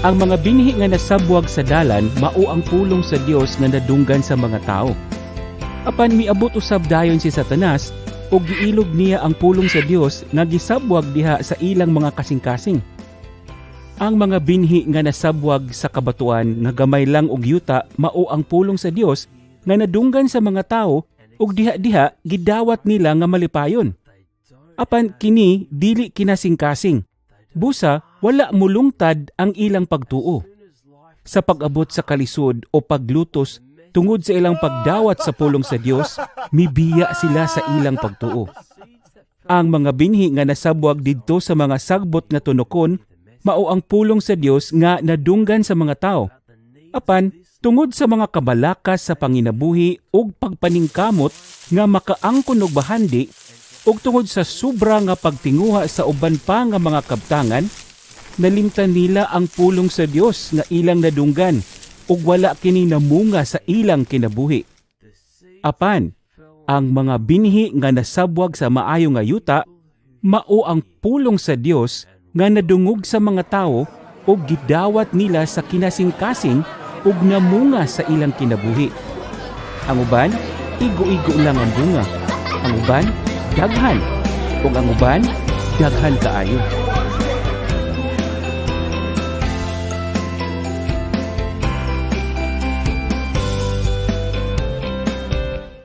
Ang mga binhi nga nasabwag sa dalan mao ang pulong sa Dios nga nadunggan sa mga tao. Apan miabot usab dayon si Satanas ug giilog niya ang pulong sa Dios nga gisabwag diha sa ilang mga kasing-kasing. Ang mga binhi nga nasabwag sa kabatuan nga gamay lang og yuta mao ang pulong sa Dios nga nadunggan sa mga tao ug diha-diha gidawat nila nga malipayon. Apan kini dili kinasing-kasing. Busa wala mulungtad ang ilang pagtuo. Sa pag-abot sa kalisod o paglutos tungod sa ilang pagdawat sa pulong sa Dios, mibiya sila sa ilang pagtuo. Ang mga binhi nga nasabwag didto sa mga sagbot nga tunokon mao ang pulong sa Dios nga nadunggan sa mga tao. Apan tungod sa mga kabalakas sa panginabuhi ug pagpaningkamot nga makaangkon og bahandi ug tungod sa sobra nga pagtinguha sa uban pa nga mga kabtangan, nalimtan nila ang pulong sa Dios nga ilang nadunggan ug wala kini namunga sa ilang kinabuhi. Apan ang mga binhi nga nasabwag sa maayo nga yuta mao ang pulong sa Dios nga nadungog sa mga tao ug gidawat nila sa kinasing-kasing ug namunga sa ilang kinabuhi. Ang uban, igo-igo lang ang bunga. Ang uban, daghan. Ug ang uban, daghan kaayo.